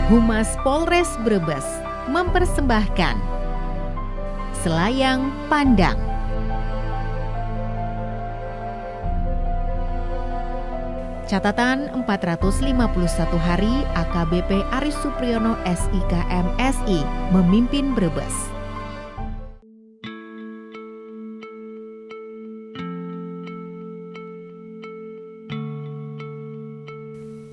Humas Polres Brebes mempersembahkan Selayang Pandang. Catatan 451 hari AKBP Aris Supriyono SIK MSI memimpin Brebes.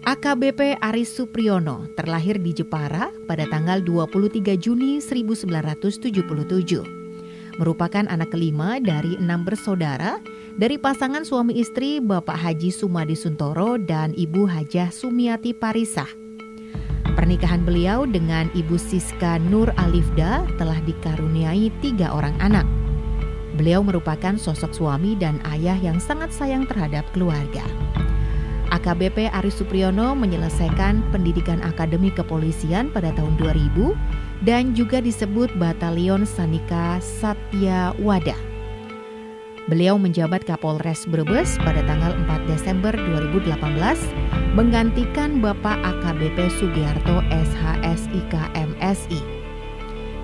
AKBP Aris Supriyono terlahir di Jepara pada tanggal 23 Juni 1977. Merupakan anak kelima dari 6 bersaudara dari pasangan suami istri Bapak Haji Sumadi Suntoro dan Ibu Hajah Sumiati Parisah. Pernikahan beliau dengan Ibu Siska Nur Alifda telah dikaruniai 3 orang anak. Beliau merupakan sosok suami dan ayah yang sangat sayang terhadap keluarga. AKBP Aris Supriyono menyelesaikan pendidikan akademi kepolisian pada tahun 2000 dan juga disebut Batalion Sanika Satya Wada. Beliau menjabat Kapolres Brebes pada tanggal 4 Desember 2018 menggantikan Bapak AKBP Sugiarto SHSIK MSI.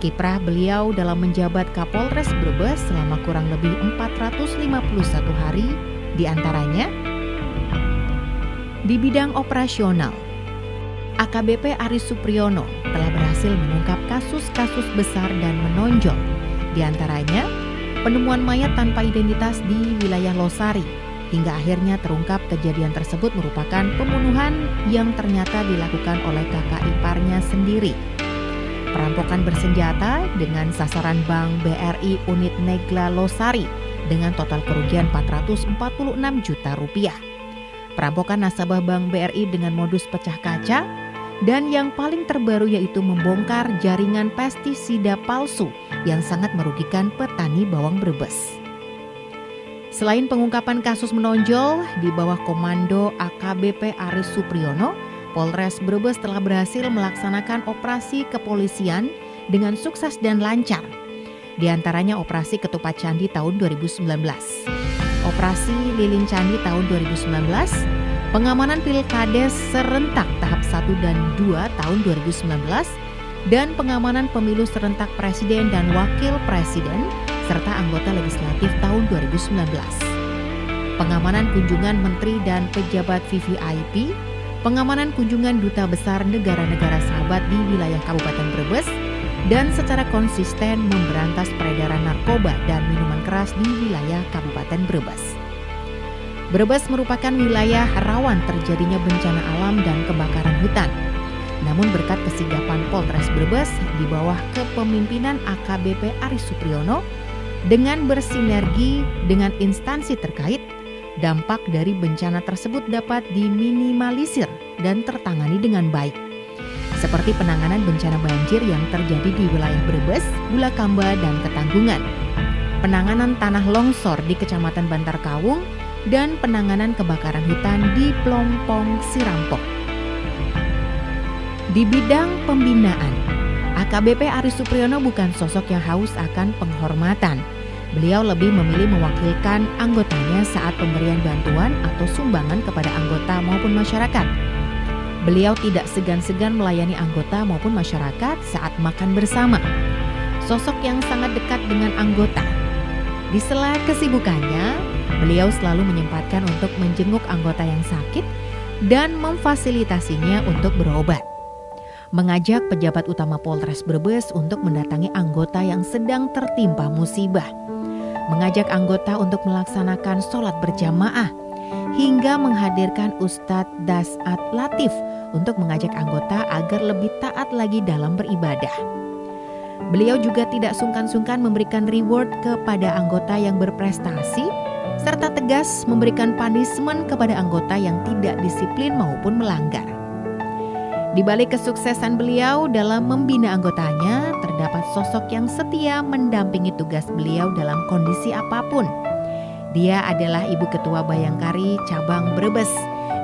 Kiprah beliau dalam menjabat Kapolres Brebes selama kurang lebih 451 hari, diantaranya di bidang operasional, AKBP Aris Supriyono telah berhasil mengungkap kasus-kasus besar dan menonjol, di antaranya penemuan mayat tanpa identitas di wilayah Losari, hingga akhirnya terungkap kejadian tersebut merupakan pembunuhan yang ternyata dilakukan oleh kakak iparnya sendiri. Perampokan bersenjata dengan sasaran Bank BRI Unit Negla Losari dengan total kerugian 446 juta rupiah. Perampokan nasabah Bank BRI dengan modus pecah kaca, dan yang paling terbaru yaitu membongkar jaringan pestisida palsu yang sangat merugikan petani bawang Brebes. Selain pengungkapan kasus menonjol di bawah komando AKBP Aris Supriyono, Polres Brebes telah berhasil melaksanakan operasi kepolisian dengan sukses dan lancar. Di antaranya operasi Ketupat Candi tahun 2019. Operasi Lilin Candi tahun 2019, pengamanan Pilkades serentak tahap 1 dan 2 tahun 2019, dan pengamanan pemilu serentak Presiden dan Wakil Presiden serta anggota legislatif tahun 2019. Pengamanan kunjungan menteri dan pejabat VVIP, pengamanan kunjungan duta besar negara-negara sahabat di wilayah Kabupaten Brebes, dan secara konsisten memberantas peredaran narkoba dan minuman keras di wilayah Kabupaten Brebes. Brebes merupakan wilayah rawan terjadinya bencana alam dan kebakaran hutan. Namun berkat kesigapan Polres Brebes di bawah kepemimpinan AKBP Aris Supriyono dengan bersinergi dengan instansi terkait, dampak dari bencana tersebut dapat diminimalisir dan tertangani dengan baik. Seperti penanganan bencana banjir yang terjadi di wilayah Brebes, Bulakamba, dan Ketanggungan, penanganan tanah longsor di Kecamatan Bantar Kawung, dan penanganan kebakaran hutan di Plompong Sirampok. Di bidang pembinaan, AKBP Aris Supriyono bukan sosok yang haus akan penghormatan. Beliau lebih memilih mewakilkan anggotanya saat pemberian bantuan atau sumbangan kepada anggota maupun masyarakat. Beliau tidak segan-segan melayani anggota maupun masyarakat saat makan bersama. Sosok yang sangat dekat dengan anggota. Di sela kesibukannya, beliau selalu menyempatkan untuk menjenguk anggota yang sakit dan memfasilitasinya untuk berobat. Mengajak pejabat utama Polres Brebes untuk mendatangi anggota yang sedang tertimpa musibah. Mengajak anggota untuk melaksanakan sholat berjamaah, hingga menghadirkan Ustadz Dasat Latif untuk mengajak anggota agar lebih taat lagi dalam beribadah. Beliau juga tidak sungkan-sungkan memberikan reward kepada anggota yang berprestasi, serta tegas memberikan punishment kepada anggota yang tidak disiplin maupun melanggar. Di balik kesuksesan beliau dalam membina anggotanya, terdapat sosok yang setia mendampingi tugas beliau dalam kondisi apapun. Dia adalah Ibu Ketua Bayangkari Cabang Brebes,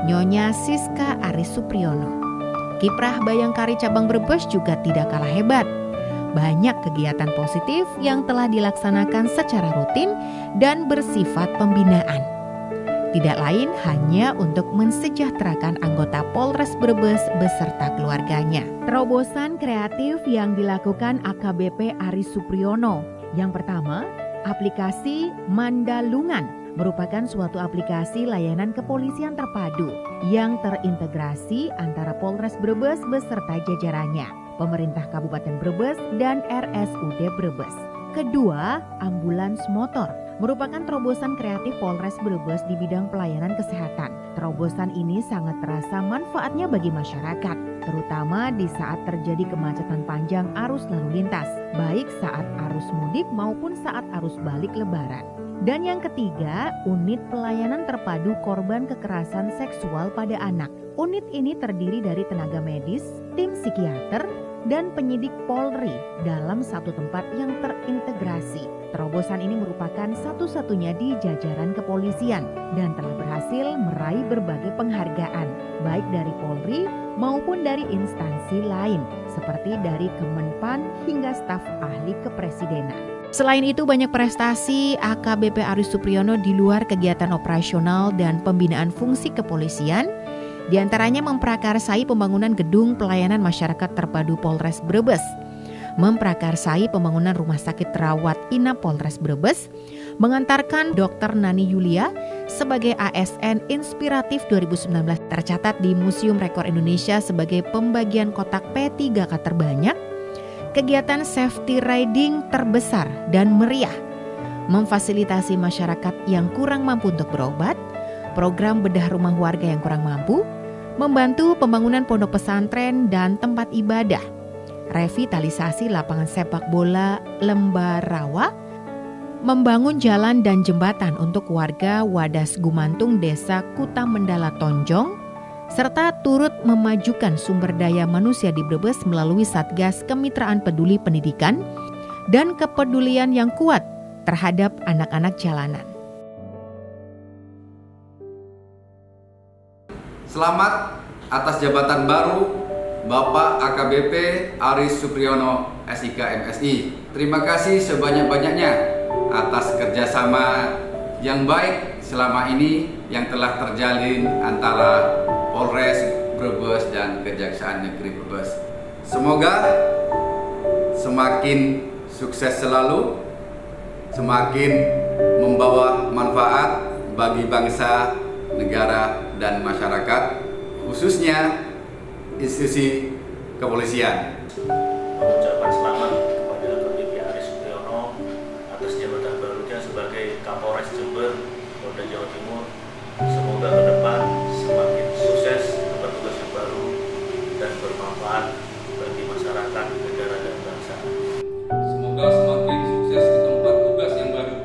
Nyonya Siska Aris Supriyono. Kiprah Bayangkari Cabang Brebes juga tidak kalah hebat. Banyak kegiatan positif yang telah dilaksanakan secara rutin dan bersifat pembinaan. Tidak lain hanya untuk mensejahterakan anggota Polres Brebes beserta keluarganya. Terobosan kreatif yang dilakukan AKBP Aris Supriyono. Yang pertama, aplikasi Mandalungan merupakan suatu aplikasi layanan kepolisian terpadu yang terintegrasi antara Polres Brebes beserta jajarannya, pemerintah Kabupaten Brebes dan RSUD Brebes. Kedua, ambulans motor merupakan terobosan kreatif Polres Brebes di bidang pelayanan kesehatan. Terobosan ini sangat terasa manfaatnya bagi masyarakat, terutama di saat terjadi kemacetan panjang arus lalu lintas, baik saat arus mudik maupun saat arus balik Lebaran. Dan yang ketiga, unit pelayanan terpadu korban kekerasan seksual pada anak. Unit ini terdiri dari tenaga medis, tim psikiater, dan penyidik Polri dalam satu tempat yang terintegrasi. Terobosan ini merupakan satu-satunya di jajaran kepolisian dan telah berhasil meraih berbagai penghargaan, baik dari Polri maupun dari instansi lain, seperti dari Kemenpan hingga staf ahli kepresidenan. Selain itu, banyak prestasi AKBP Aris Supriyono di luar kegiatan operasional dan pembinaan fungsi kepolisian, di antaranya memprakarsai pembangunan gedung pelayanan masyarakat terpadu Polres Brebes, memprakarsai pembangunan rumah sakit rawat inap Polres Brebes, mengantarkan Dr. Nani Yulia sebagai ASN Inspiratif 2019 tercatat di Museum Rekor Indonesia sebagai pembagian kotak P3K terbanyak, kegiatan safety riding terbesar dan meriah, memfasilitasi masyarakat yang kurang mampu untuk berobat, program bedah rumah warga yang kurang mampu, membantu pembangunan pondok pesantren dan tempat ibadah, revitalisasi lapangan sepak bola Lembarawa, membangun jalan dan jembatan untuk warga Wadas Gumantung Desa Kutamendala Tonjong, serta turut memajukan sumber daya manusia di Brebes melalui Satgas Kemitraan Peduli Pendidikan dan kepedulian yang kuat terhadap anak-anak jalanan. Selamat atas jabatan baru Bapak AKBP Aris Supriyono SIK MSI. Terima kasih sebanyak-banyaknya atas kerjasama yang baik selama ini yang telah terjalin antara Polres Brebes dan Kejaksaan Negeri Brebes. Semoga semakin sukses selalu, semakin membawa manfaat bagi bangsa, negara, dan masyarakat, khususnya institusi kepolisian. Mengucapkan selamat kepada AKBP Aris Supriyono atas jabatan barunya sebagai Kapolres Jember, Polda Jawa Timur. Semoga ke depan semakin sukses tempat tugas yang baru dan bermanfaat bagi masyarakat, negara, dan bangsa. Semoga semakin sukses di tempat tugas yang baru,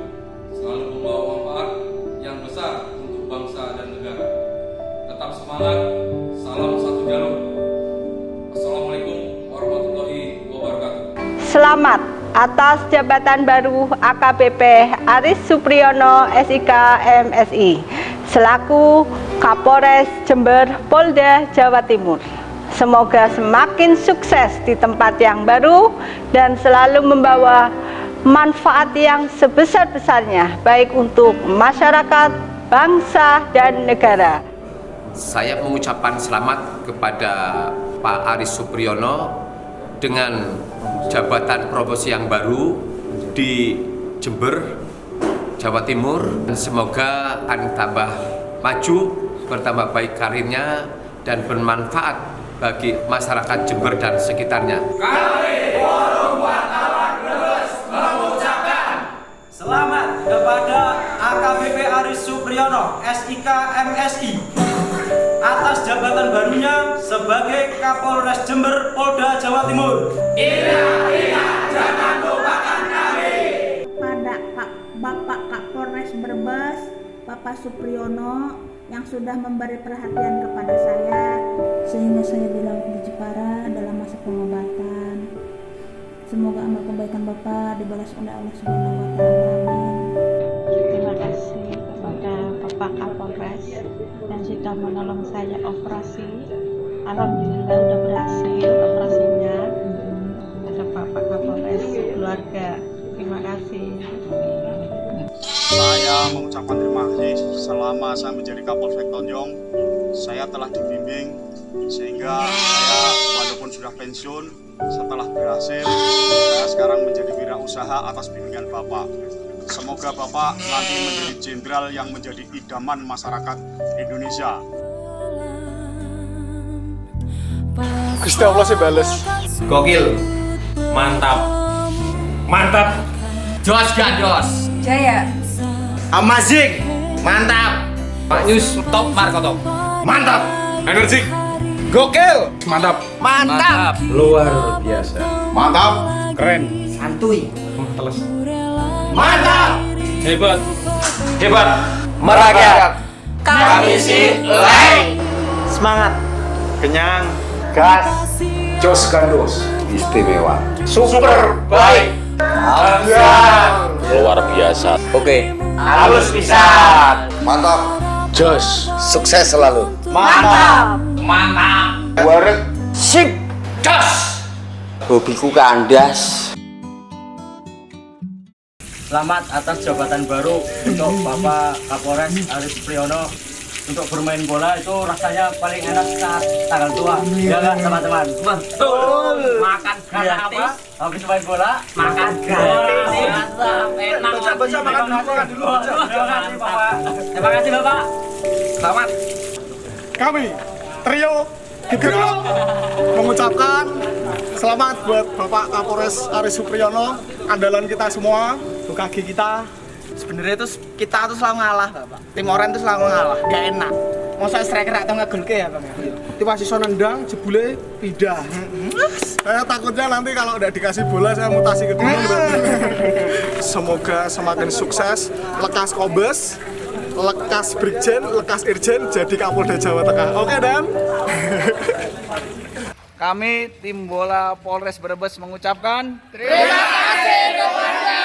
selalu membawa manfaat yang besar untuk bangsa dan negara. Tetap semangat, salam satu jalur. Assalamualaikum warahmatullahi wabarakatuh. Selamat atas jabatan baru AKBP Aris Supriyono SIK MSI selaku Kapolres Jember Polda Jawa Timur. Semoga semakin sukses di tempat yang baru dan selalu membawa manfaat yang sebesar-besarnya baik untuk masyarakat, bangsa, dan negara. Saya mengucapkan selamat kepada Pak Aris Supriyono dengan jabatan promosi yang baru di Jember, Jawa Timur. Semoga akan tambah maju, bertambah baik karirnya, dan bermanfaat bagi masyarakat Jember dan sekitarnya. Kami Forum Wartawan Brebes mengucapkan selamat kepada AKBP Aris Supriyono SIK MSI atas jabatan barunya sebagai Kapolres Jember Polda Jawa Timur. Ingat, jangan lupakan kami. Pada Bapak Kapolres Brebes, Bapak Supriyono, yang sudah memberi perhatian kepada saya sehingga saya dirawat di Jepara dalam masa pengobatan. Semoga amal kebaikan Bapak dibalas oleh Allah Subhanahu wa taala. Amin. Terima kasih kepada Bapak Kapolres yang sudah menolong saya operasi. Alhamdulillah udah berhasil operasinya. Ada Bapak Kapolres, keluarga. Terima kasih. Saya mengucapkan terima kasih selama selama saya menjadi Kapolsek Tonjong, saya telah dibimbing sehingga saya walaupun sudah pensiun, setelah berhasil, saya sekarang menjadi wirausaha atas bimbingan Bapak. Semoga Bapak nanti menjadi jenderal yang menjadi idaman masyarakat Indonesia. Gusti Allah sih bales. Gokil. Mantap. Mantap. Jos gak jos? Jaya. Amazing. Mantap. Pak Yus top Marco top. Mantap. Energik. Gokil. Mantap. Mantap. Luar biasa. Mantap. Keren. Santuy. Teles. Mantap. Hebat. Hebat. Merakyat. Kami si Leng. Semangat. Kenyang. Gas. Jos gandos. Istimewa. Super baik. Abang. Luar biasa. Oke. Halus pisan. Mantap. Jos. Sukses selalu. Mantap. Mantap. Warek. Sip. Jos. Hobiku kandas. Selamat atas jabatan baru untuk Bapak Kapolres Aris Supriyono. Untuk bermain bola itu rasanya paling enak saat tanggal tua. Ya nggak teman-teman? Betul. Makan Karena apa? Habis main bola makan gratis. Enak. Baca makan dulu. Terima kasih Bapak. Terima kasih Bapak. Selamat. Kami trio Gegerok mengucapkan selamat buat Bapak Kapolres Aris Supriyono, andalan kita semua, UKG kita. Sebenarnya itu kita tuh selalu ngalah, Bapak. Tim Oren tuh selalu ngalah, gak enak. Masa striker atau ngegolke ya, Bang? Tiba sisa nendang, jebule pindah. Saya takutnya nanti kalau udah dikasih bola saya mutasi ke timur. Semoga semakin sukses, lekas Kombes, lekas Brigjen, lekas Irjen, jadi Kapolda Jawa Tengah. Oke, Dan? Kami tim bola Polres Brebes mengucapkan Terima kasih kepada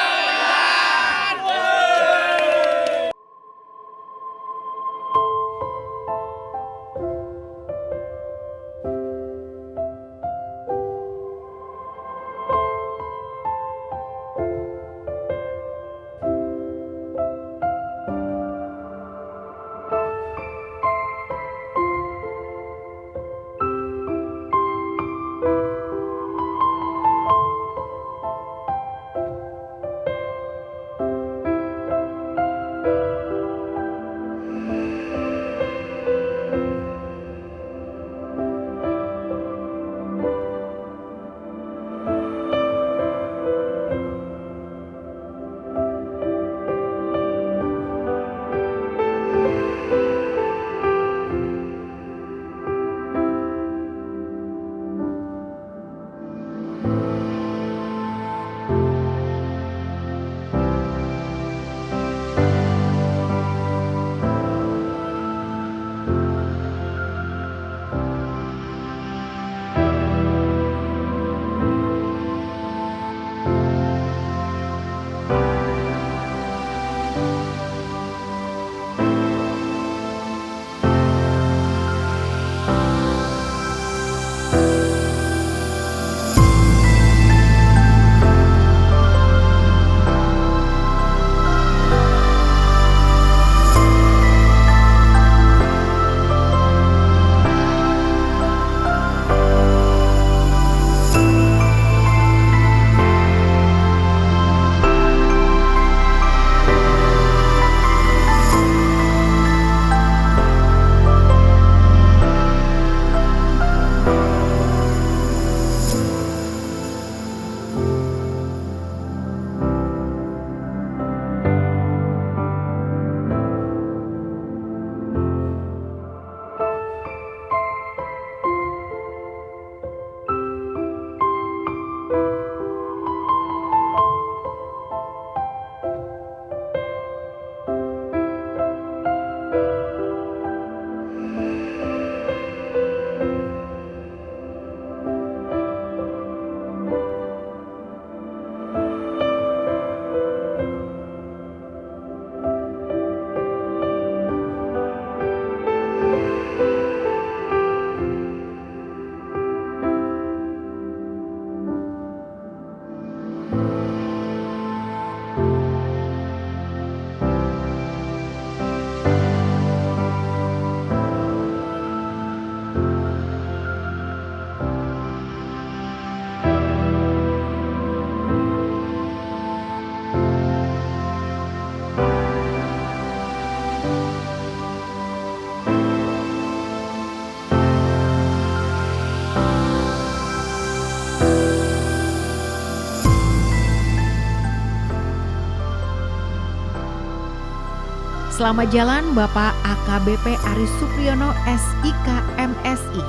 Selamat jalan Bapak AKBP Aris Supriyono SIK MSI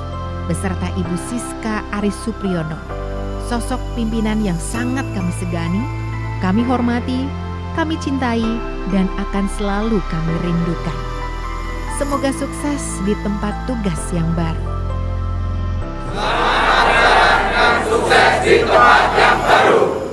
beserta Ibu Siska Aris Supriyono. Sosok pimpinan yang sangat kami segani, kami hormati, kami cintai, dan akan selalu kami rindukan. Semoga sukses di tempat tugas yang baru. Selamat jalan dan sukses di tempat yang baru.